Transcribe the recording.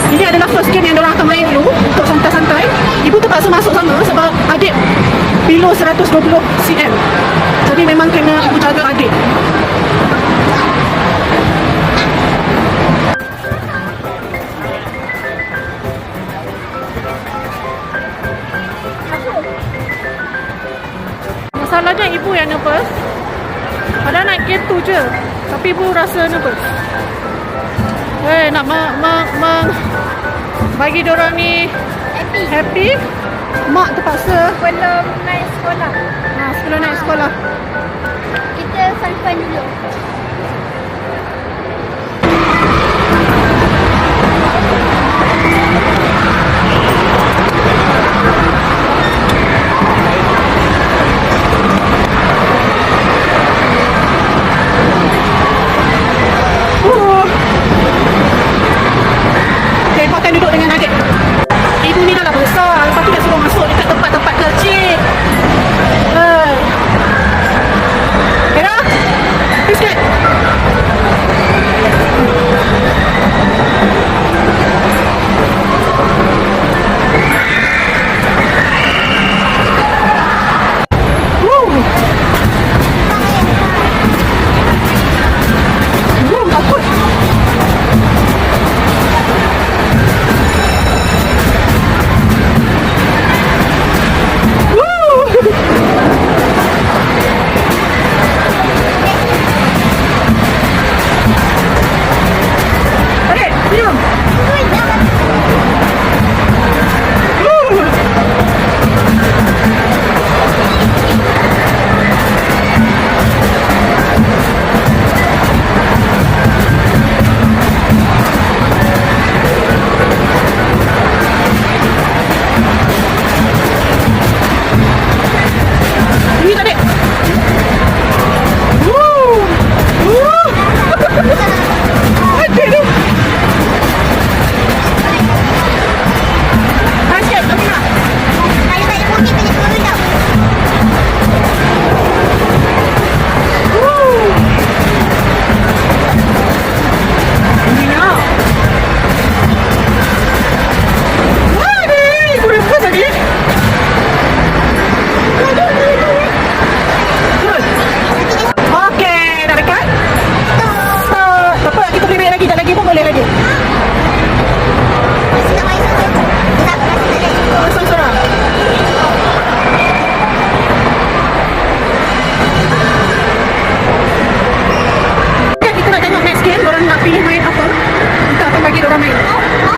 Ini adalah first game yang diorang akan main dulu untuk santai-santai. Ibu terpaksa masuk sama sebab adik below 120 cm. Jadi memang kena ibu jaga adik. Masalahnya ibu yang nervous. Padahal naik game tu je, tapi ibu rasa nervous. Nak bagi diorang ni happy. Mak terpaksa Belum naik sekolah. sebelum naik sekolah. Kita fun-fun dulu.